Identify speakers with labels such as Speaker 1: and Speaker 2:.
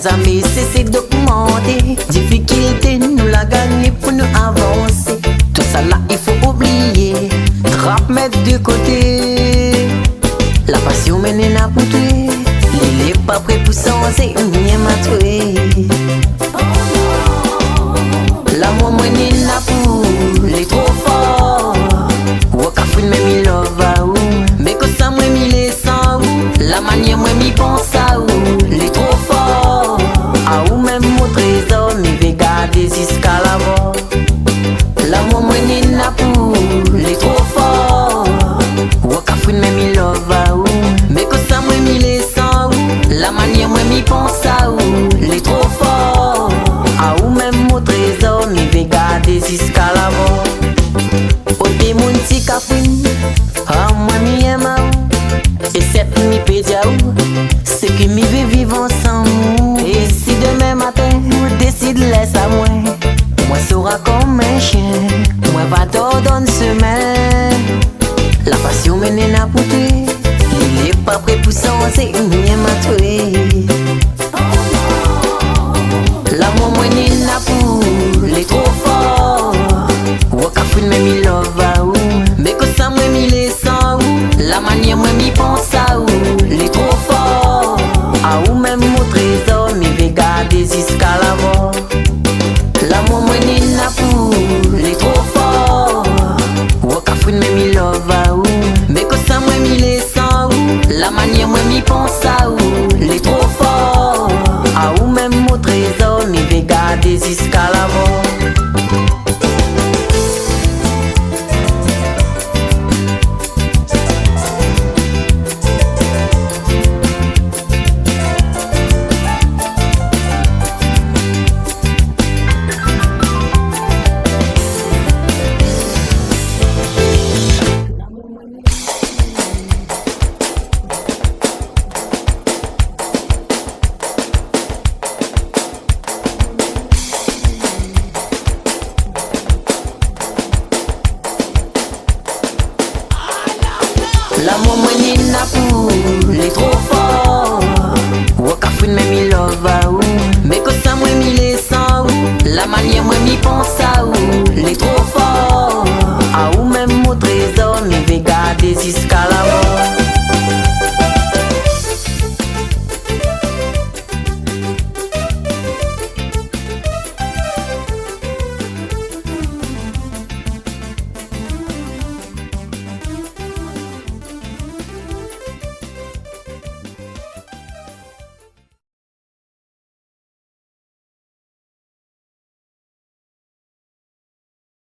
Speaker 1: jamais cessé d'augmenter. Difficulté, nous la gagner pour nous avancer. Tout ça là, il faut oublier. Rap mettre de côté. La passion mène à pour tuer. Il est pas prêt pour c'est une nième à tuer. L'amour mène à pour les trop fort. Wakafouine même il love à ou. Mais que ça moi il est sans ou. La manière moi m'y pense à ou. Les trop fort. À ou même mon trésor m'y vais garder jusqu'à la mort. L'amour mène à pour les trop fort. Wakafouine même il love à ou. Mais que ça moi il est sans ou. La manière moi m'y pense à ou. Les trop fort. À ou même mon trésor m'y vais garder jusqu'à la mort. Ote moun ti kafouine, ah moi m'y aime à ou. Et cette mi pédia ou, c'est que m'y veut vivre ensemble. Et si demain matin, ou décide laisse à moi sera comme un chien, moi va t'ordonner semaine. La passion mène à pour tuer. Il est pas prêt pour c'est une nième à tuer. L'amour mène à pour les trop forts. Wakafouine même il love à ou. Mais que ça moi il est sans ou. La manière moi m'y pense à ou. Les trop forts. À ou même mon trésor m'y vais garder jusqu'à la mort. L'amour mène à pour les trop forts. Wakafouine même il love à ou. Mais que ça moi il est sans ou. La manière moi m'y pense à ou. Les trop forts. À ou même mon trésor m'y vais garder jusqu'à la mort.